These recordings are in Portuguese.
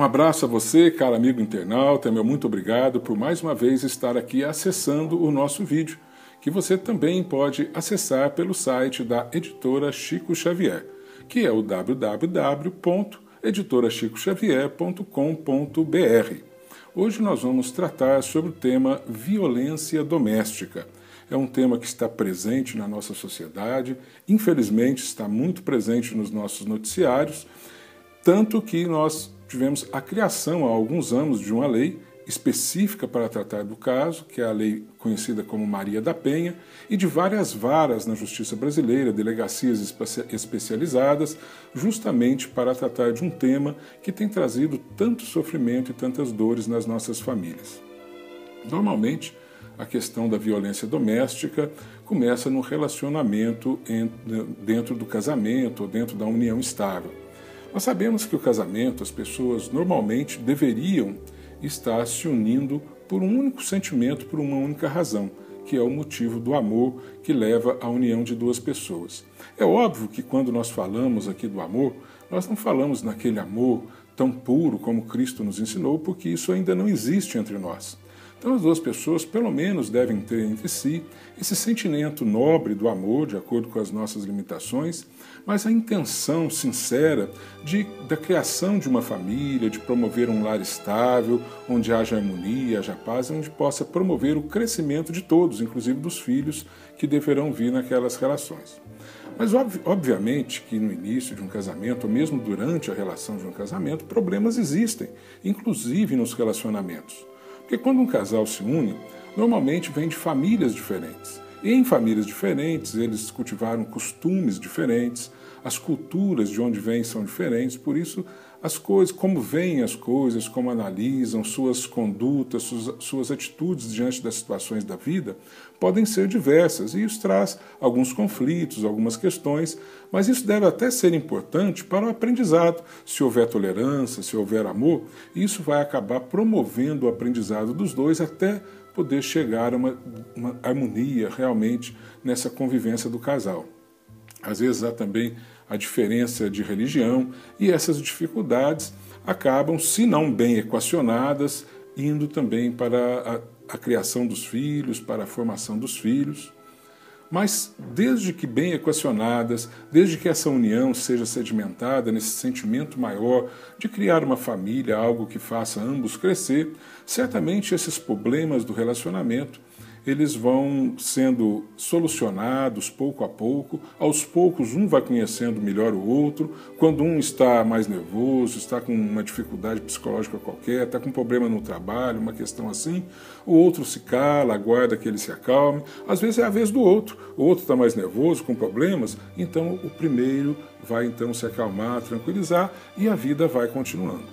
Um abraço a você, caro amigo internauta, meu muito obrigado por mais uma vez estar aqui acessando o nosso vídeo, que você também pode acessar pelo site da Editora Chico Xavier, que é o www.editorachicoxavier.com.br. Hoje nós vamos tratar sobre o tema violência doméstica. É um tema que está presente na nossa sociedade, infelizmente está muito presente nos nossos noticiários, tanto que nós tivemos a criação há alguns anos de uma lei específica para tratar do caso, que é a lei conhecida como Maria da Penha, e de várias varas na justiça brasileira, delegacias especializadas, justamente para tratar de um tema que tem trazido tanto sofrimento e tantas dores nas nossas famílias. Normalmente, a questão da violência doméstica começa no relacionamento dentro do casamento ou dentro da união estável. Nós sabemos que o casamento, as pessoas normalmente deveriam estar se unindo por um único sentimento, por uma única razão, que é o motivo do amor que leva à união de duas pessoas. É óbvio que quando nós falamos aqui do amor, nós não falamos naquele amor tão puro como Cristo nos ensinou, porque isso ainda não existe entre nós. Então as duas pessoas pelo menos devem ter entre si esse sentimento nobre do amor, de acordo com as nossas limitações, mas a intenção sincera da criação de uma família, de promover um lar estável, onde haja harmonia, haja paz, onde possa promover o crescimento de todos, inclusive dos filhos que deverão vir naquelas relações. Mas obviamente que no início de um casamento, ou mesmo durante a relação de um casamento, problemas existem, inclusive nos relacionamentos. Porque quando um casal se une, normalmente vem de famílias diferentes. E em famílias diferentes, eles cultivaram costumes diferentes, as culturas de onde vêm são diferentes, por isso as coisas, como veem as coisas, como analisam, suas condutas, suas atitudes diante das situações da vida, podem ser diversas, e isso traz alguns conflitos, algumas questões, mas isso deve até ser importante para o aprendizado. Se houver tolerância, se houver amor, isso vai acabar promovendo o aprendizado dos dois até poder chegar a uma harmonia realmente nessa convivência do casal. Às vezes há também a diferença de religião e essas dificuldades acabam, se não bem equacionadas, indo também para a criação dos filhos, para a formação dos filhos. Mas desde que bem equacionadas, desde que essa união seja sedimentada nesse sentimento maior de criar uma família, algo que faça ambos crescer, certamente esses problemas do relacionamento eles vão sendo solucionados pouco a pouco. Aos poucos, um vai conhecendo melhor o outro. Quando um está mais nervoso, está com uma dificuldade psicológica qualquer, está com um problema no trabalho, uma questão assim, o outro se cala, aguarda que ele se acalme. Às vezes é a vez do outro. O outro está mais nervoso, com problemas, então o primeiro vai então se acalmar, tranquilizar e a vida vai continuando.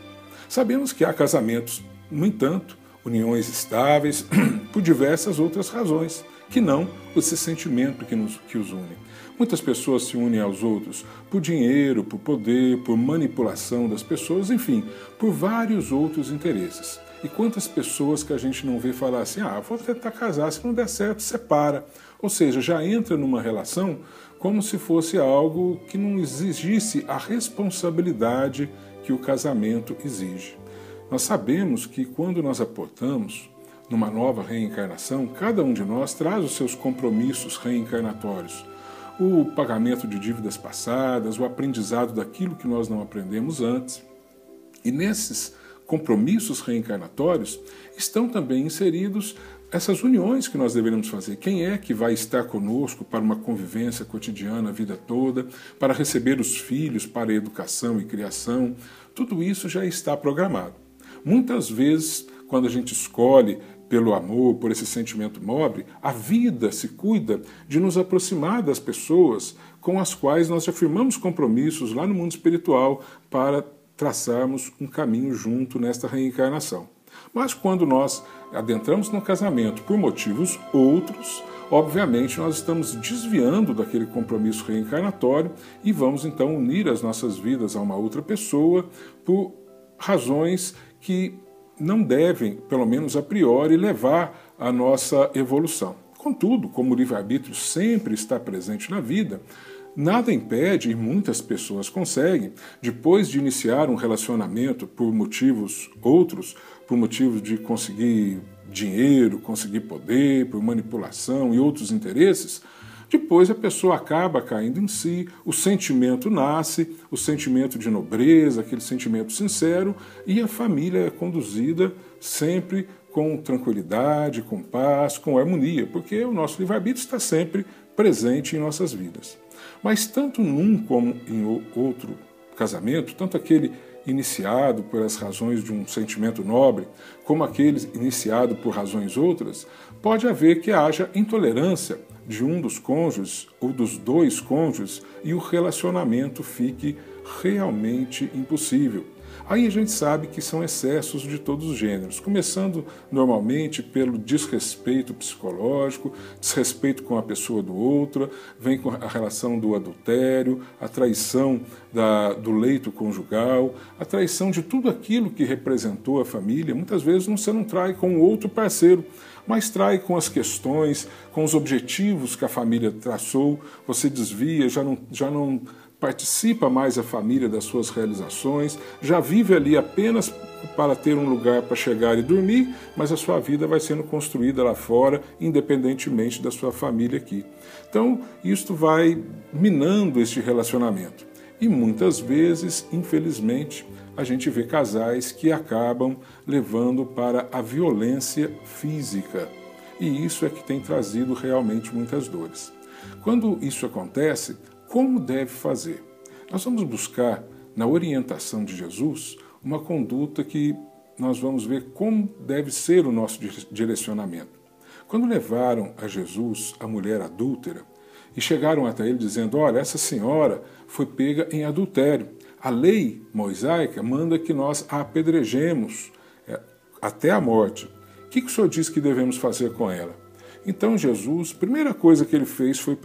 Sabemos que há casamentos, no entanto, uniões estáveis por diversas outras razões, que não esse sentimento que os une. Muitas pessoas se unem aos outros por dinheiro, por poder, por manipulação das pessoas, enfim, por vários outros interesses. E quantas pessoas que a gente não vê falar assim, vou tentar casar, se não der certo, separa. Ou seja, já entra numa relação como se fosse algo que não exigisse a responsabilidade que o casamento exige. Nós sabemos que quando nós aportamos numa nova reencarnação, cada um de nós traz os seus compromissos reencarnatórios. O pagamento de dívidas passadas, o aprendizado daquilo que nós não aprendemos antes. E nesses compromissos reencarnatórios estão também inseridos essas uniões que nós deveríamos fazer. Quem é que vai estar conosco para uma convivência cotidiana a vida toda, para receber os filhos para a educação e criação? Tudo isso já está programado. Muitas vezes, quando a gente escolhe pelo amor, por esse sentimento nobre, a vida se cuida de nos aproximar das pessoas com as quais nós já firmamos compromissos lá no mundo espiritual para traçarmos um caminho junto nesta reencarnação. Mas quando nós adentramos no casamento por motivos outros, obviamente nós estamos desviando daquele compromisso reencarnatório e vamos então unir as nossas vidas a uma outra pessoa por razões que não devem, pelo menos a priori, levar à nossa evolução. Contudo, como o livre-arbítrio sempre está presente na vida, Nada impede, e muitas pessoas conseguem, depois de iniciar um relacionamento por motivos outros, por motivos de conseguir dinheiro, conseguir poder, por manipulação e outros interesses, depois a pessoa acaba caindo em si, o sentimento nasce, o sentimento de nobreza, aquele sentimento sincero, e a família é conduzida sempre com tranquilidade, com paz, com harmonia, porque o nosso livre-arbítrio está sempre presente em nossas vidas. Mas tanto num como em outro casamento, tanto aquele iniciado pelas razões de um sentimento nobre, como aquele iniciado por razões outras, pode haver que haja intolerância de um dos cônjuges ou dos dois cônjuges e o relacionamento fique realmente impossível. Aí a gente sabe que são excessos de todos os gêneros, começando normalmente pelo desrespeito psicológico, desrespeito com a pessoa do outro, vem com a relação do adultério, a traição do leito conjugal, a traição de tudo aquilo que representou a família. Muitas vezes você não trai com o outro parceiro, mas trai com as questões, com os objetivos que a família traçou, você desvia, já não participa mais a família das suas realizações, já vive ali apenas para ter um lugar para chegar e dormir, mas a sua vida vai sendo construída lá fora, independentemente da sua família aqui. Então, isto vai minando este relacionamento. E muitas vezes, infelizmente, a gente vê casais que acabam levando para a violência física. E isso é que tem trazido realmente muitas dores. Quando isso acontece, como deve fazer? Nós vamos buscar, na orientação de Jesus, uma conduta que nós vamos ver como deve ser o nosso direcionamento. Quando levaram a Jesus a mulher adúltera e chegaram até ele dizendo, olha, essa senhora foi pega em adultério. A lei mosaica manda que nós a apedrejemos até a morte. O que o senhor diz que devemos fazer com ela? Então Jesus, a primeira coisa que ele fez foi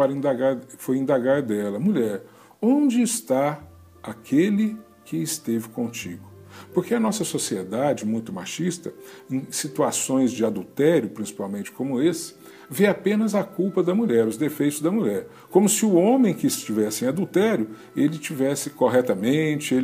indagar dela, mulher, onde está aquele que esteve contigo? Porque a nossa sociedade, muito machista, em situações de adultério, principalmente como esse, vê apenas a culpa da mulher, os defeitos da mulher. Como se o homem que estivesse em adultério, ele tivesse corretamente,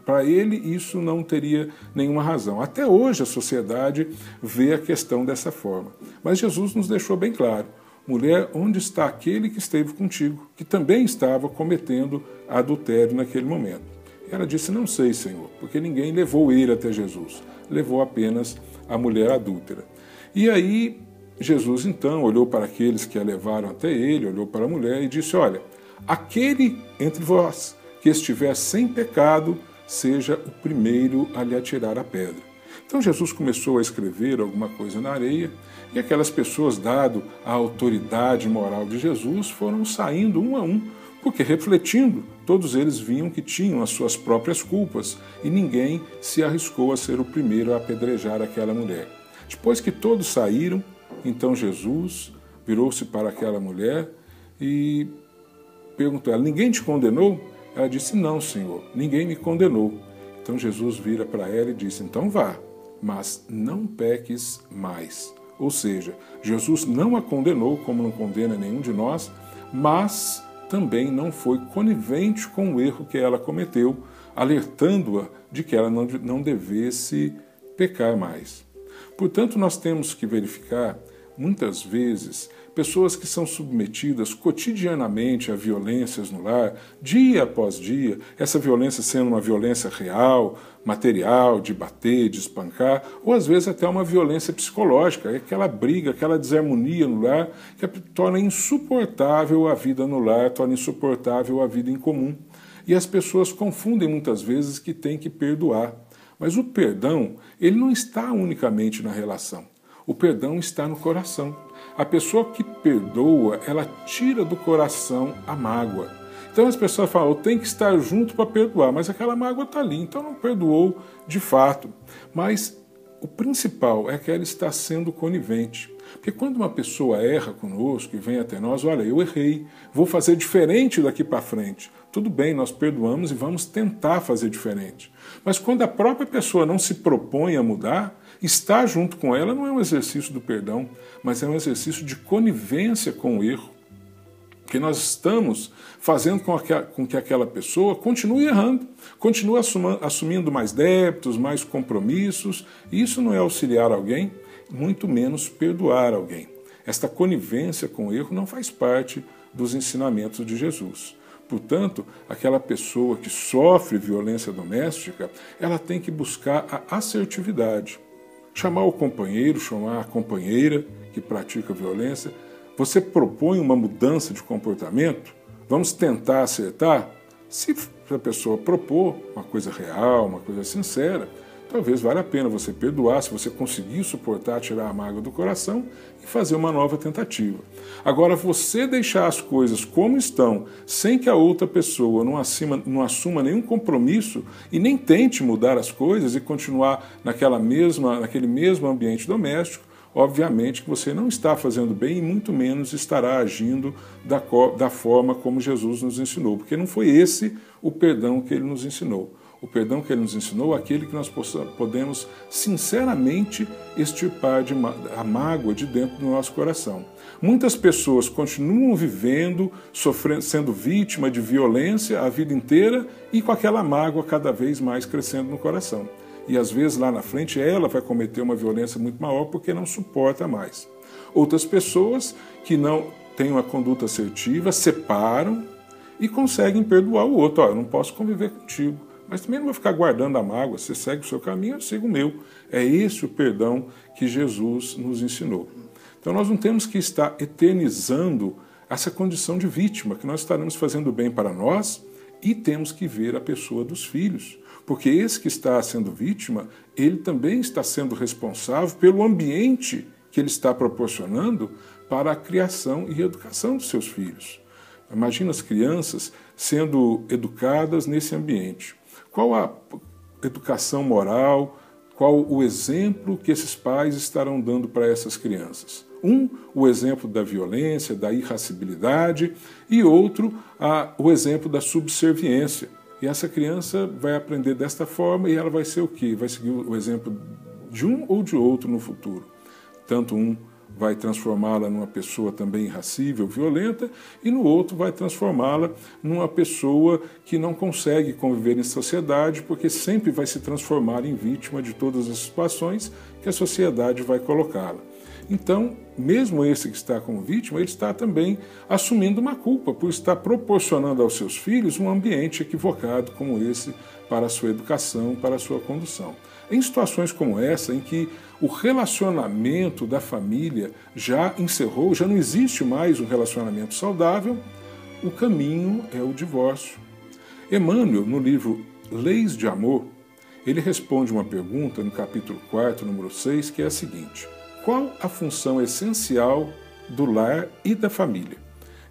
para ele isso não teria nenhuma razão. Até hoje a sociedade vê a questão dessa forma. Mas Jesus nos deixou bem claro, mulher, onde está aquele que esteve contigo, que também estava cometendo adultério naquele momento? E ela disse, não sei, Senhor, porque ninguém levou ele até Jesus, levou apenas a mulher adúltera. E aí Jesus, então, olhou para aqueles que a levaram até ele, olhou para a mulher e disse, olha, aquele entre vós que estiver sem pecado, seja o primeiro a lhe atirar a pedra. Então Jesus começou a escrever alguma coisa na areia e aquelas pessoas, dado a autoridade moral de Jesus, foram saindo um a um, porque refletindo, todos eles viam que tinham as suas próprias culpas e ninguém se arriscou a ser o primeiro a apedrejar aquela mulher. Depois que todos saíram, então Jesus virou-se para aquela mulher e perguntou a ela, ninguém te condenou? Ela disse, não, Senhor, ninguém me condenou. Então Jesus vira para ela e disse, então vá, mas não peques mais. Ou seja, Jesus não a condenou, como não condena nenhum de nós, mas também não foi conivente com o erro que ela cometeu, alertando-a de que ela não devesse pecar mais. Portanto, nós temos que verificar, muitas vezes, pessoas que são submetidas cotidianamente a violências no lar, dia após dia, essa violência sendo uma violência real, material, de bater, de espancar, ou às vezes até uma violência psicológica, aquela briga, aquela desarmonia no lar, que torna insuportável a vida no lar, torna insuportável a vida em comum. E as pessoas confundem muitas vezes que tem que perdoar. Mas o perdão, ele não está unicamente na relação. O perdão está no coração. A pessoa que perdoa, ela tira do coração a mágoa. Então as pessoas falam, eu tenho que estar junto para perdoar, mas aquela mágoa está ali, então não perdoou de fato. Mas o principal é que ela está sendo conivente. Porque quando uma pessoa erra conosco e vem até nós, olha, eu errei, vou fazer diferente daqui para frente. Tudo bem, nós perdoamos e vamos tentar fazer diferente. Mas quando a própria pessoa não se propõe a mudar, estar junto com ela não é um exercício do perdão, mas é um exercício de conivência com o erro. Porque nós estamos fazendo com que aquela pessoa continue errando, continue assumindo mais débitos, mais compromissos. Isso não é auxiliar alguém, muito menos perdoar alguém. Esta conivência com o erro não faz parte dos ensinamentos de Jesus. Portanto, aquela pessoa que sofre violência doméstica, ela tem que buscar a assertividade. Chamar o companheiro, chamar a companheira que pratica violência. Você propõe uma mudança de comportamento? Vamos tentar acertar? Se a pessoa propor uma coisa real, uma coisa sincera, talvez valha a pena você perdoar, se você conseguir suportar, tirar a mágoa do coração e fazer uma nova tentativa. Agora, você deixar as coisas como estão, sem que a outra pessoa não assuma nenhum compromisso e nem tente mudar as coisas e continuar naquele mesmo ambiente doméstico, obviamente que você não está fazendo bem e muito menos estará agindo da forma como Jesus nos ensinou, porque não foi esse o perdão que ele nos ensinou. O perdão que ele nos ensinou é aquele que nós podemos sinceramente extirpar a mágoa de dentro do nosso coração. Muitas pessoas continuam vivendo, sendo vítima de violência a vida inteira e com aquela mágoa cada vez mais crescendo no coração. E às vezes lá na frente ela vai cometer uma violência muito maior porque não suporta mais. Outras pessoas que não têm uma conduta assertiva separam e conseguem perdoar o outro. Eu não posso conviver contigo, mas também não vou ficar guardando a mágoa. Você segue o seu caminho, eu sigo o meu. É esse o perdão que Jesus nos ensinou. Então nós não temos que estar eternizando essa condição de vítima, que nós estaremos fazendo bem para nós e temos que ver a pessoa dos filhos. Porque esse que está sendo vítima, ele também está sendo responsável pelo ambiente que ele está proporcionando para a criação e educação dos seus filhos. Imagina as crianças sendo educadas nesse ambiente. Qual a educação moral, qual o exemplo que esses pais estarão dando para essas crianças? O exemplo da violência, da irascibilidade, e outro, o exemplo da subserviência. E essa criança vai aprender desta forma e ela vai ser o quê? Vai seguir o exemplo de um ou de outro no futuro. Tanto um vai transformá-la numa pessoa também irascível, violenta, e no outro vai transformá-la numa pessoa que não consegue conviver em sociedade, porque sempre vai se transformar em vítima de todas as situações que a sociedade vai colocá-la. Então, mesmo esse que está como vítima, ele está também assumindo uma culpa por estar proporcionando aos seus filhos um ambiente equivocado como esse para a sua educação, para a sua condução. Em situações como essa, em que o relacionamento da família já encerrou, já não existe mais um relacionamento saudável, o caminho é o divórcio. Emmanuel, no livro Leis de Amor, ele responde uma pergunta no capítulo 4, número 6, que é a seguinte: qual a função essencial do lar e da família?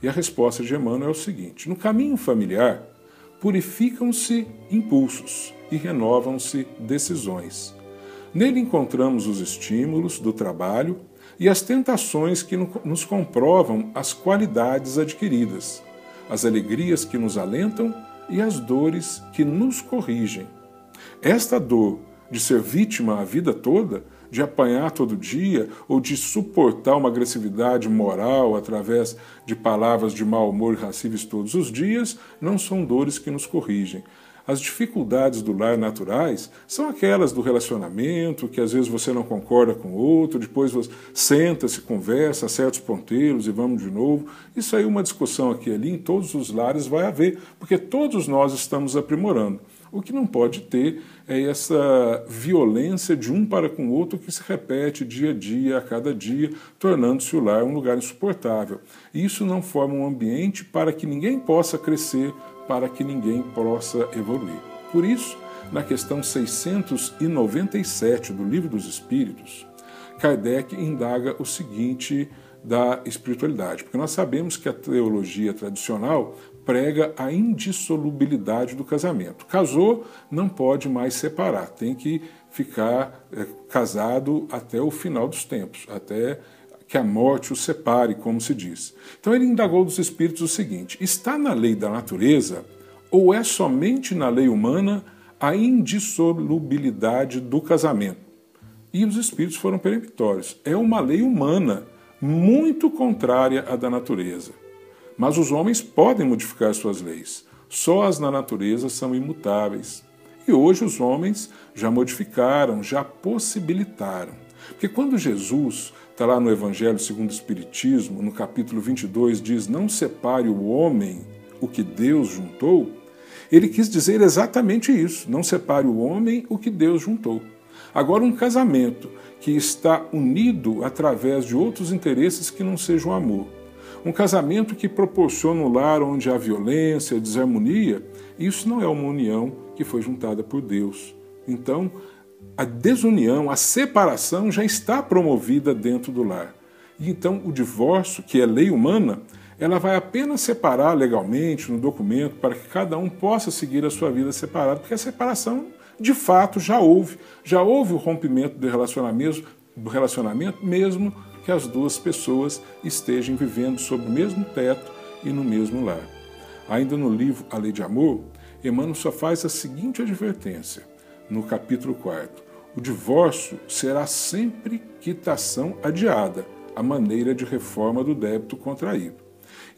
E a resposta de Emmanuel é o seguinte: no caminho familiar, purificam-se impulsos e renovam-se decisões. Nele encontramos os estímulos do trabalho e as tentações que nos comprovam as qualidades adquiridas, as alegrias que nos alentam e as dores que nos corrigem. Esta dor de ser vítima a vida toda, de apanhar todo dia ou de suportar uma agressividade moral através de palavras de mau humor irascíveis todos os dias, não são dores que nos corrigem. As dificuldades do lar naturais são aquelas do relacionamento, que às vezes você não concorda com o outro, depois você senta-se, conversa, acerta os ponteiros e vamos de novo. Isso aí, uma discussão aqui e ali, em todos os lares vai haver, porque todos nós estamos aprimorando. O que não pode ter é essa violência de um para com o outro que se repete dia a dia, a cada dia, tornando-se o lar um lugar insuportável. Isso não forma um ambiente para que ninguém possa crescer, para que ninguém possa evoluir. Por isso, na questão 697 do Livro dos Espíritos, Kardec indaga o seguinte da espiritualidade, porque nós sabemos que a teologia tradicional prega a indissolubilidade do casamento. Casou, não pode mais separar, tem que ficar casado até o final dos tempos, até que a morte os separe, como se diz. Então ele indagou dos espíritos o seguinte: está na lei da natureza ou é somente na lei humana a indissolubilidade do casamento? E os espíritos foram peremptórios. É uma lei humana muito contrária à da natureza. Mas os homens podem modificar suas leis. Só as na natureza são imutáveis. E hoje os homens já modificaram, já possibilitaram. Porque quando Jesus está lá no Evangelho segundo o Espiritismo, no capítulo 22, diz: não separe o homem o que Deus juntou, ele quis dizer exatamente isso: não separe o homem o que Deus juntou. Agora, um casamento que está unido através de outros interesses que não sejam amor, um casamento que proporciona um lar onde há violência, desarmonia, isso não é uma união que foi juntada por Deus. Então, a desunião, a separação já está promovida dentro do lar. E então o divórcio, que é lei humana, ela vai apenas separar legalmente no documento para que cada um possa seguir a sua vida separada, porque a separação, de fato, já houve o rompimento do relacionamento mesmo que as duas pessoas estejam vivendo sob o mesmo teto e no mesmo lar. Ainda no livro A Lei de Amor, Emmanuel só faz a seguinte advertência, no capítulo 4: o divórcio será sempre quitação adiada, a maneira de reforma do débito contraído.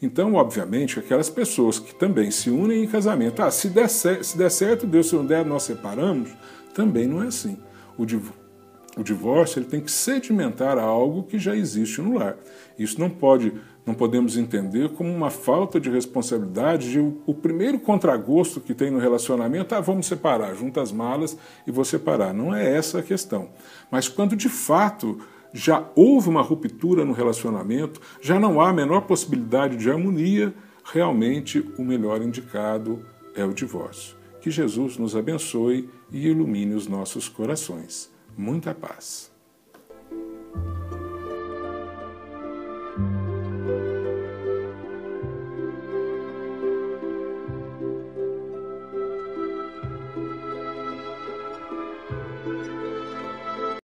Então, obviamente, aquelas pessoas que também se unem em casamento, se der certo, Deus, se não der, nós separamos, também não é assim. O divórcio ele tem que sedimentar algo que já existe no lar. Isso não podemos entender como uma falta de responsabilidade de o primeiro contragosto que tem no relacionamento: vamos separar, junta as malas e vou separar. Não é essa a questão. Mas quando de fato já houve uma ruptura no relacionamento, já não há a menor possibilidade de harmonia, realmente o melhor indicado é o divórcio. Que Jesus nos abençoe e ilumine os nossos corações. Muita paz.